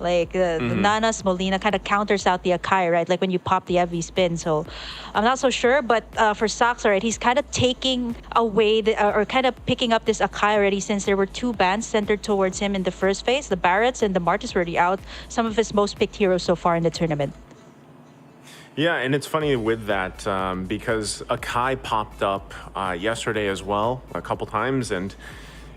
Like the Nanas Molina kind of counters out the Akai, right? Like when you pop the heavy spin. So I'm not so sure, but for Sox, right, he's kind of taking away or kind of picking up this Akai already, since there were two bans centered towards him in the first phase. The Barretts and the Martis were already out. Some of his most picked heroes so far in the tournament. Yeah, and it's funny with that because Akai popped up yesterday as well a couple times, and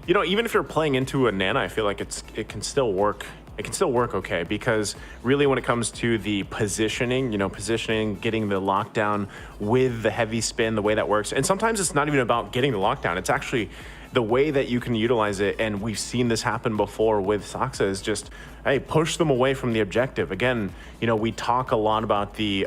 you know, even if you're playing into a Nana, I feel like it can still work. It can still work okay, because really when it comes to the positioning, you know, getting the lockdown with the heavy spin, the way that works, and sometimes it's not even about getting the lockdown. It's actually the way that you can utilize it, and we've seen this happen before with Saksa, is just, hey, push them away from the objective. Again, you know, we talk a lot about the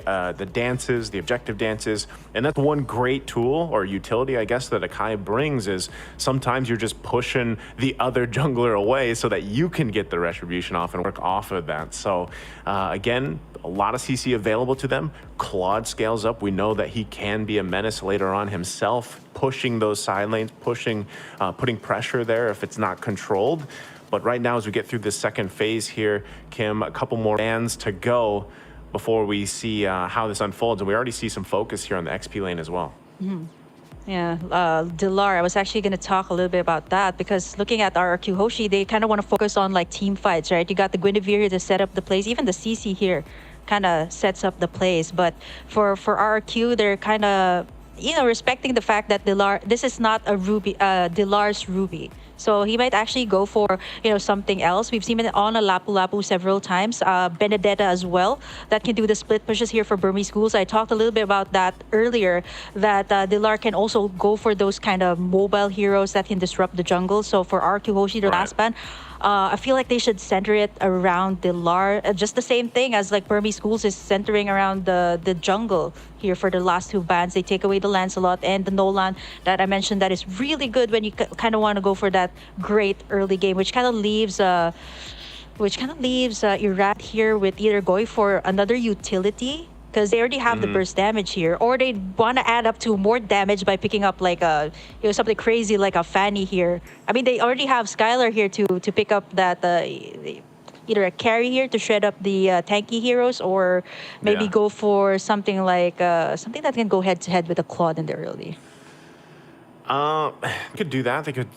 dances, the objective dances, and that's one great tool or utility, I guess, that Akai brings, is sometimes you're just pushing the other jungler away so that you can get the retribution off and work off of that. So again, a lot of CC available to them. Claude scales up. We know that he can be a menace later on himself, pushing those side lanes, putting pressure there if it's not controlled. But right now, as we get through this second phase here, Kim, a couple more bans to go before we see how this unfolds. And we already see some focus here on the XP lane as well. Yeah, Dilar, I was actually going to talk a little bit about that, because looking at RRQ Hoshi, they kind of want to focus on like team fights, right? You got the Guinevere here to set up the plays. Even the CC here kind of sets up the plays. But for RRQ, they're kind of, you know, respecting the fact that Dilar, this is not a Ruby, Dilar's Ruby. So he might actually go for, you know, something else. We've seen it on a Lapu Lapu several times. Benedetta as well, that can do the split pushes here for Burmese Ghouls. I talked a little bit about that earlier, that Dilar can also go for those kind of mobile heroes that can disrupt the jungle. So for RQ Hoshi, the last ban, I feel like they should center it around Dilar. Just the same thing as like Burmese Ghouls is centering around the jungle here for the last two bans. They take away the Lancelot and the Nolan that I mentioned, that is really good when you kind of want to go for that great early game, which kind of leaves Irad here with either going for another utility, because they already have the burst damage here, or they want to add up to more damage by picking up like a, you know, something crazy like a Fanny here. I mean, they already have Skylar here to pick up that either a carry here to shred up the tanky heroes, or maybe go for something like something that can go head to head with a Claude in the early. Could do that. They could,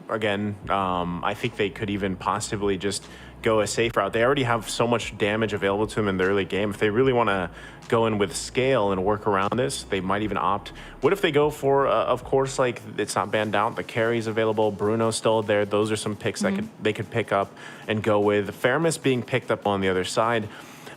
again, I think they could even possibly just go a safe route. They already have so much damage available to them in the early game. If they really want to go in with scale and work around this, they might even opt. What if they go for, of course, like, it's not banned out, the carry's available, Bruno's still there. Those are some picks that they could pick up and go with. Fairness being picked up on the other side,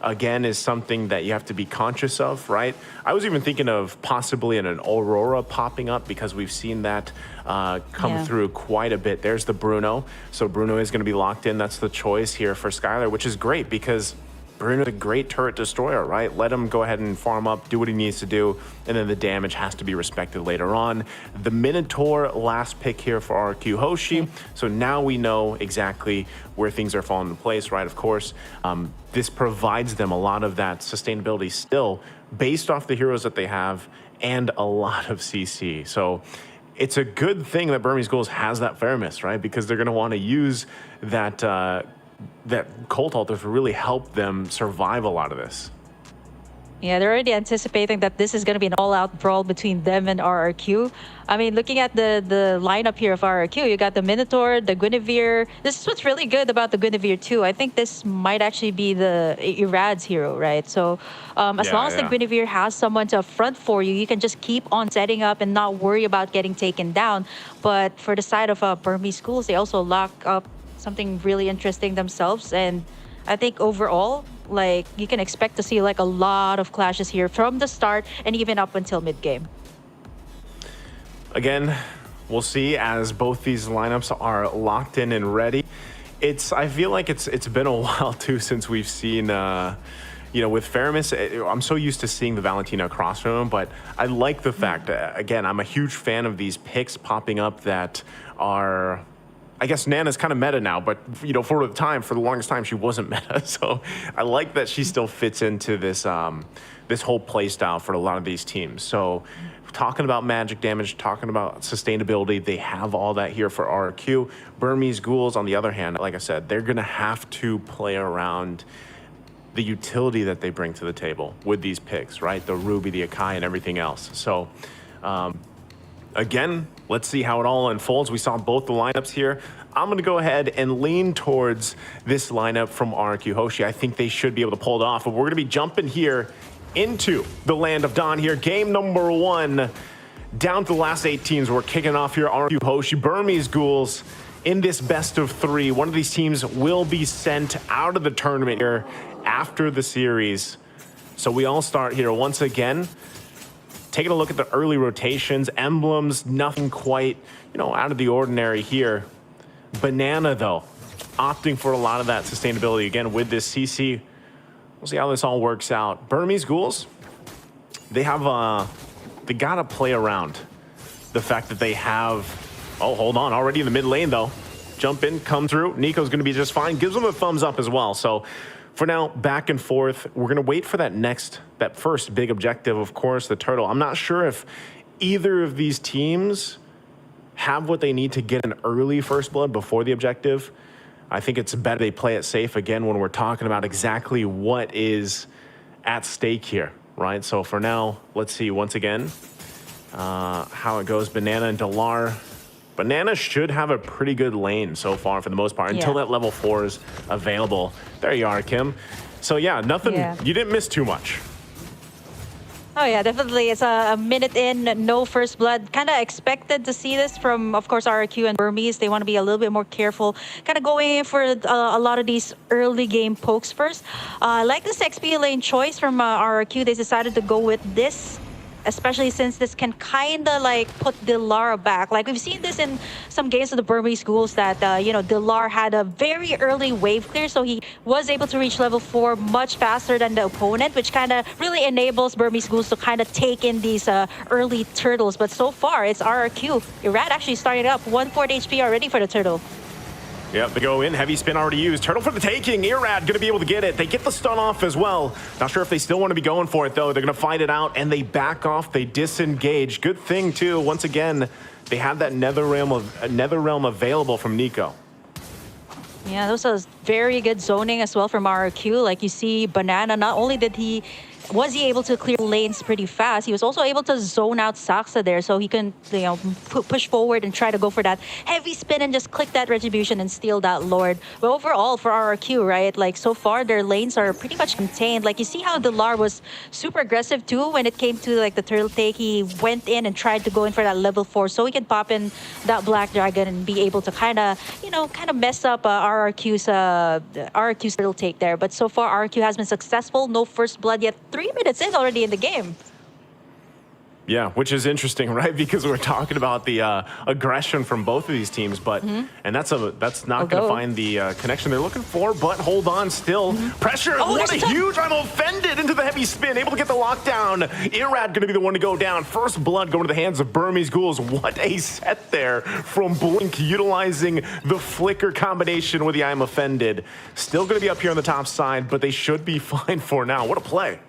again, is something that you have to be conscious of, right? I was even thinking of possibly an Aurora popping up, because we've seen that come through quite a bit. There's the Bruno. So Bruno is going to be locked in. That's the choice here for Skylar, which is great, because Bruno's a great turret destroyer, right? Let him go ahead and farm up, do what he needs to do, and then the damage has to be respected later on. The Minotaur, last pick here for RRQ Hoshi. So now we know exactly where things are falling into place, right? Of course, this provides them a lot of that sustainability still, based off the heroes that they have, and a lot of CC. So it's a good thing that Burmese Ghouls has that fairness, right? Because they're going to want to use that that Colt Altar to really help them survive a lot of this. Yeah, they're already anticipating that this is going to be an all-out brawl between them and RRQ. I mean, looking at the lineup here of RRQ, you got the Minotaur, the Guinevere. This is what's really good about the Guinevere too. I think this might actually be the Irad's hero, right? So as long as the Guinevere has someone to front for you, you can just keep on setting up and not worry about getting taken down. But for the side of Burmese Ghouls, they also lock up something really interesting themselves. And I think overall, like, you can expect to see like a lot of clashes here from the start and even up until mid-game. Again, we'll see as both these lineups are locked in and ready. I feel like it's been a while too since we've seen you know, with Faramis, I'm so used to seeing the Valentina across from him, but I like the fact, again, I'm a huge fan of these picks popping up that are I guess Nana's kind of meta now, but you know, for the longest time, she wasn't meta. So I like that she still fits into this this whole play style for a lot of these teams. So talking about magic damage, talking about sustainability, they have all that here for RRQ. Burmese Ghouls, on the other hand, like I said, they're gonna have to play around the utility that they bring to the table with these picks, right? The Ruby, the Akai, and everything else. So again, let's see how it all unfolds. We saw both the lineups here. I'm going to go ahead and lean towards this lineup from RRQ Hoshi. I think they should be able to pull it off, but we're going to be jumping here into the land of Dawn here. Game number 1, down to the last 8 teams. We're kicking off here. RRQ Hoshi, Burmese Ghouls in this best of 3. One of these teams will be sent out of the tournament here after the series. So we all start here once again. Taking a look at the early rotations, emblems, nothing quite, you know, out of the ordinary here. Banana, though, opting for a lot of that sustainability again with this CC. We'll see how this all works out. Burmese Ghouls, they have, they gotta play around the fact that they have, oh, hold on, already in the mid lane, though. Jump in, come through. Nico's gonna be just fine. Gives them a thumbs up as well. So for now, back and forth. We're gonna wait for that first big objective, of course, the turtle. I'm not sure if either of these teams have what they need to get an early first blood before the objective. I think it's better they play it safe again when we're talking about exactly what is at stake here, right? So for now, let's see once again how it goes. Banana and Delar. Banana should have a pretty good lane so far for the most part until that level 4 is available. There you are, Kim. So yeah, nothing, you didn't miss too much. Oh yeah, definitely. It's a minute in, no first blood. Kind of expected to see this from, of course, RRQ and Burmese. They want to be a little bit more careful, kind of going in for a lot of these early game pokes first. I like this XP lane choice from RRQ. They decided to go with this, especially since this can kind of like put Delar back. Like we've seen this in some games of the Burmese Ghouls that, you know, Delar had a very early wave clear, so he was able to reach level 4 much faster than the opponent, which kind of really enables Burmese Ghouls to kind of take in these early turtles. But so far, it's RRQ. Irad actually started up 140 HP already for the turtle. Yep, they go in, heavy spin already used. Turtle for the taking, Irad gonna be able to get it. They get the stun off as well. Not sure if they still want to be going for it though. They're gonna fight it out and they back off, they disengage. Good thing too, once again, they have that nether realm available from Nico. Yeah, those was very good zoning as well from RRQ. Like you see Banana, not only was he able to clear lanes pretty fast, he was also able to zone out Saksa there, so he can, you know, push forward and try to go for that heavy spin and just click that retribution and steal that Lord. But overall for RRQ, right, like so far their lanes are pretty much contained. Like you see how Delar was super aggressive too when it came to like the turtle take. He went in and tried to go in for that level 4 so he can pop in that Black Dragon and be able to kind of, you know, kind of mess up RRQ's turtle take there. But so far RRQ has been successful. No first blood yet. 3 minutes in already in the game. Yeah, which is interesting, right? Because we're talking about the aggression from both of these teams, but and that's not going to find the connection they're looking for. But hold on, still pressure. Oh, what a huge! I'm offended into the heavy spin, able to get the lockdown. Irad going to be the one to go down. First blood going to the hands of Burmese Ghouls. What a set there from Blink, utilizing the flicker combination with the I'm offended. Still going to be up here on the top side, but they should be fine for now. What a play!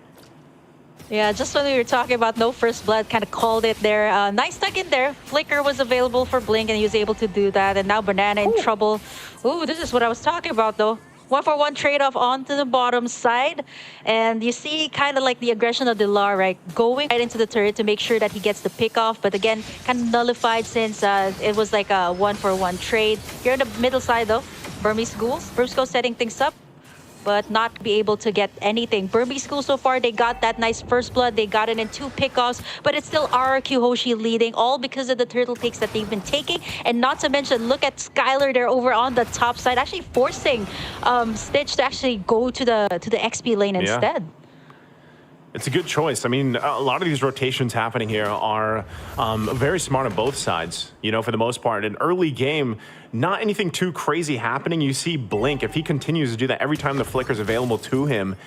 Yeah, just when we were talking about no first blood, kind of called it there. Nice tuck in there. Flicker was available for Blink and he was able to do that. And now Banana in trouble. Ooh, this is what I was talking about though. 1-for-1 trade-off onto the bottom side. And you see kind of like the aggression of Delar, right? Going right into the turret to make sure that he gets the pick off. But again, kind of nullified since it was like a 1-for-1 trade. Here on the middle side though, Burmese Ghouls. Brusco setting things up, but not be able to get anything. Burmese Ghouls so far, they got that nice first blood. They got it in 2 pickoffs, but it's still RRQ Hoshi leading, all because of the turtle takes that they've been taking. And not to mention, look at Skylar there over on the top side, actually forcing Stitch to actually go to the XP lane instead. It's a good choice. I mean, a lot of these rotations happening here are very smart on both sides, you know, for the most part. An early game, not anything too crazy happening. You see Blink, if he continues to do that every time the flicker's available to him,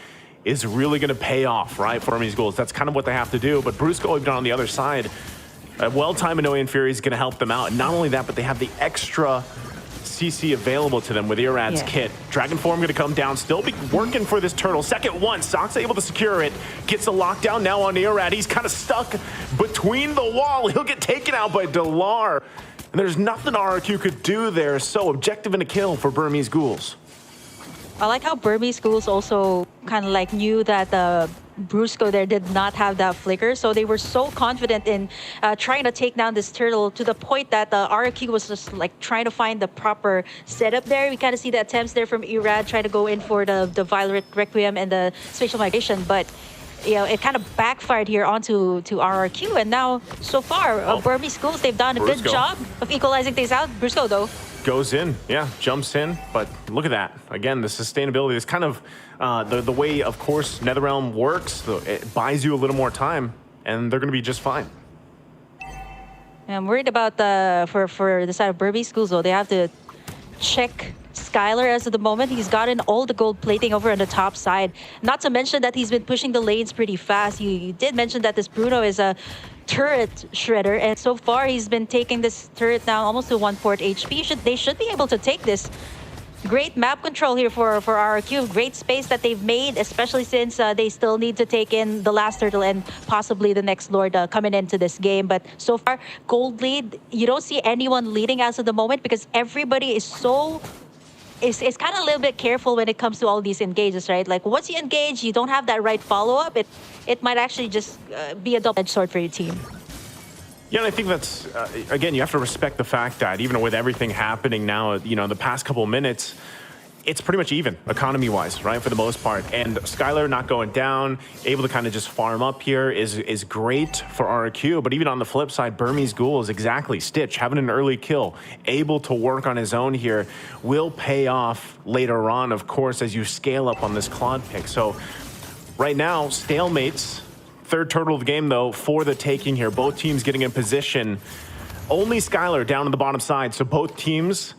is really going to pay off, right, for these goals. That's kind of what they have to do. But Brusco even on the other side, well-timed Minoan Fury is going to help them out. And not only that, but they have the extra CC available to them with Irad's kit. Dragon Form gonna come down, still be working for this turtle. Second one, Sox able to secure it. Gets the lockdown now on Irad. He's kind of stuck between the wall. He'll get taken out by Delar. And there's nothing RRQ could do there. So objective and a kill for Burmese Ghouls. I like how Burmese Ghouls also kind of like knew that Brusco there did not have that flicker, so they were so confident in trying to take down this turtle to the point that the RRQ was just like trying to find the proper setup there. We kind of see the attempts there from Irad trying to go in for the Violet Requiem and the Spatial Migration, but you know, it kind of backfired here onto RRQ, and now so far Burmese Ghouls, they've done a good job of equalizing things out. Brusco though goes in, jumps in, but look at that. Again, the sustainability is kind of the way, of course, NetherRealm works. It buys you a little more time, and they're going to be just fine. I'm worried about for the side of Burmese Ghouls, though. They have to check Skylar as of the moment. He's gotten all the gold plating over on the top side. Not to mention that he's been pushing the lanes pretty fast. You did mention that this Bruno is a turret shredder, and so far he's been taking this turret down almost to 1/4 HP. They should be able to take this. Great map control here for RRQ. Great space that they've made, especially since they still need to take in the last turtle and possibly the next Lord coming into this game. But so far, gold lead, you don't see anyone leading as of the moment because everybody is so... It's kind of a little bit careful when it comes to all these engages, right? Like once you engage, you don't have that right follow-up, it might actually just be a double-edged sword for your team. Yeah, and I think that's, again, you have to respect the fact that even with everything happening now, you know, the past couple of minutes, it's pretty much even, economy-wise, right, for the most part. And Skylar not going down, able to kind of just farm up here is great for RRQ. But even on the flip side, Burmese Ghouls, exactly, Stitch, having an early kill, able to work on his own here, will pay off later on, of course, as you scale up on this Claude pick. So right now, stalemates. Third turtle of the game, though, for the taking here. Both teams getting in position. Only Skylar down on the bottom side, so both teams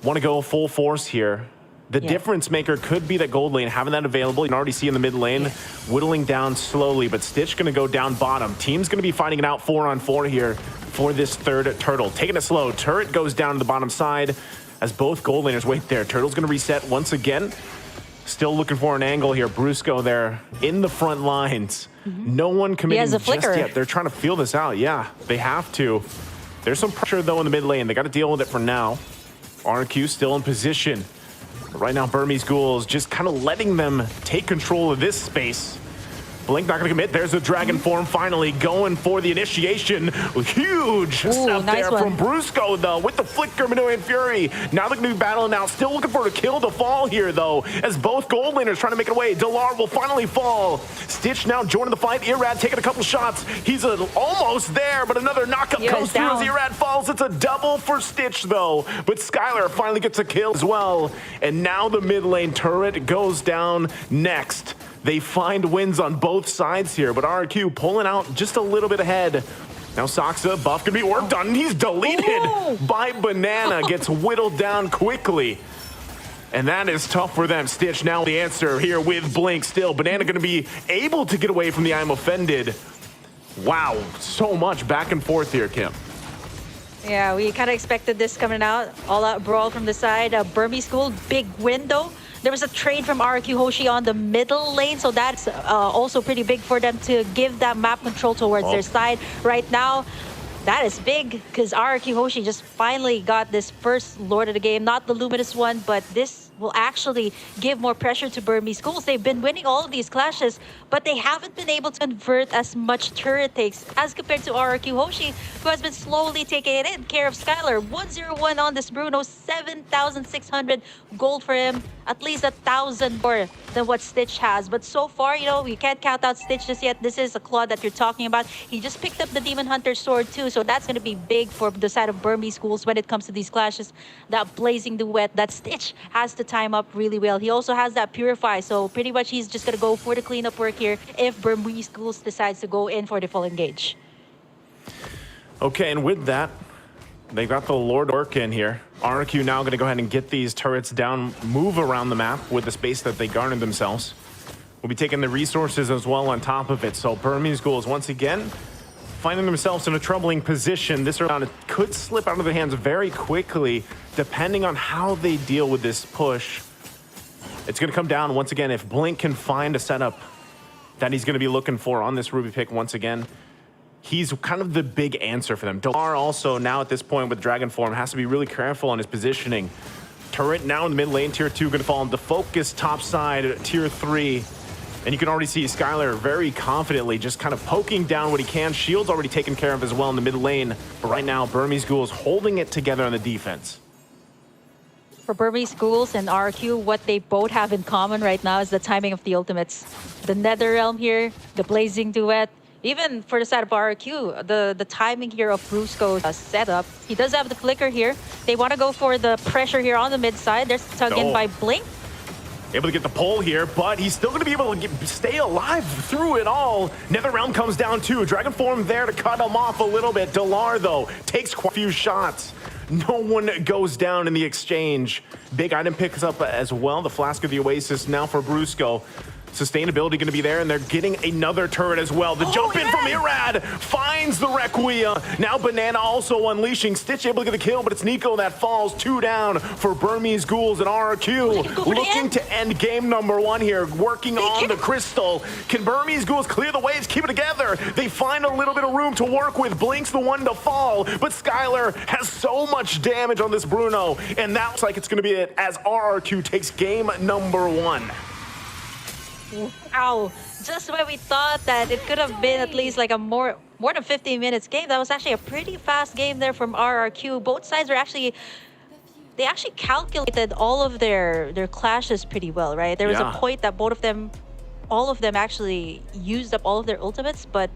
want to go full force here. The difference maker could be that gold lane, having that available. You can already see in the mid lane, whittling down slowly, but Stitch going to go down bottom. Team's going to be fighting it out 4-on-4 here for this third turtle. Taking it slow. Turret goes down to the bottom side as both gold laners wait there. Turtle's going to reset once again. Still looking for an angle here. Brusco there in the front lines. No one committing just yet. They're trying to feel this out. Yeah, they have to. There's some pressure, though, in the mid lane. They got to deal with it for now. RQ still in position. But right now, Burmese Ghouls just kind of letting them take control of this space. Blink not going to commit. There's a Dragon Form finally going for the initiation. Huge stuff there from Brusco, though, with the Flicker, Minuan Fury. Now they're going to be battling out. Still looking for a kill to fall here, though, as both gold laners trying to make it away. Delar will finally fall. Stitch now joining the fight. Irad taking a couple shots. He's almost there, but another knockup comes through as Irad falls. It's a double for Stitch, though. But Skylar finally gets a kill as well. And now the mid lane turret goes down next. They find wins on both sides here, but RRQ pulling out just a little bit ahead. Now Soxa, buff can be worked on, and he's deleted by Banana. Gets whittled down quickly. And that is tough for them. Stitch now the answer here with Blink still. Banana going to be able to get away from the I'm offended. Wow, so much back and forth here, Kim. Yeah, we kind of expected this coming out. All out brawl from the side. Burmese Ghouls, big window. There was a trade from RRQ Hoshi on the middle lane, so that's also pretty big for them to give that map control towards their side. Right now, that is big because RRQ Hoshi just finally got this first Lord of the game. Not the Luminous one, but this will actually give more pressure to Burmese Ghouls. They've been winning all of these clashes, but they haven't been able to convert as much turret takes as compared to RRQ Hoshi, who has been slowly taking it in. Care of Skylar, 101 on this Bruno, 7,600 gold for him, at least 1,000 more than what Stitch has. But so far, you know, we can't count out Stitch just yet. This is a Claude that you're talking about. He just picked up the Demon Hunter sword too, so that's going to be big for the side of Burmese Ghouls when it comes to these clashes. That blazing duet that Stitch has to time up really well. He also has that Purify, so pretty much he's just going to go for the cleanup work here if Burmese Ghouls decides to go in for the full engage. Okay, and with that, they got the Lord work in here. RRQ now going to go ahead and get these turrets down, move around the map with the space that they garnered themselves. We'll be taking the resources as well on top of it. So Burmese Ghouls, once again, finding themselves in a troubling position. This round could slip out of their hands very quickly, depending on how they deal with this push. It's going to come down once again if Blink can find a setup that he's going to be looking for on this Ruby pick once again. He's kind of the big answer for them. Delar also now at this point with Dragon Form has to be really careful on his positioning. Turret now in the mid lane, tier 2 going to fall into focus top side, tier 3. And you can already see Skylar very confidently just kind of poking down what he can. Shield's already taken care of as well in the mid lane. But right now, Burmese Ghouls holding it together on the defense. For Burmese Ghouls and RRQ, what they both have in common right now is the timing of the ultimates. The Nether Realm here, the Blazing Duet. Even for the side of RRQ, the timing here of Brusco's setup. He does have the flicker here. They want to go for the pressure here on the mid side. There's tug in by Blink. Able to get the pull here, but he's still going to be able to stay alive through it all. Nether Realm comes down too. Dragon Form there to cut him off a little bit. Delar, though, takes quite a few shots. No one goes down in the exchange. Big item picks up as well. The Flask of the Oasis now for Brusco. Sustainability going to be there, and they're getting another turret as well. The jump in from Irad finds the Requia. Now Banana also unleashing. Stitch able to get the kill, but it's Nico that falls. 2 down for Burmese Ghouls and RRQ. Looking to end game number 1 here, working on the crystal. Can Burmese Ghouls clear the waves, keep it together? They find a little bit of room to work with. Blink's the one to fall, but Skylar has so much damage on this Bruno, and that looks like it's going to be it as RRQ takes game number 1. Wow, just when we thought that it could have been at least like a more than 15 minutes game, that was actually a pretty fast game there from RRQ. Both sides were actually, they actually calculated all of their clashes pretty well, right? There was a point that all of them actually used up all of their ultimates, but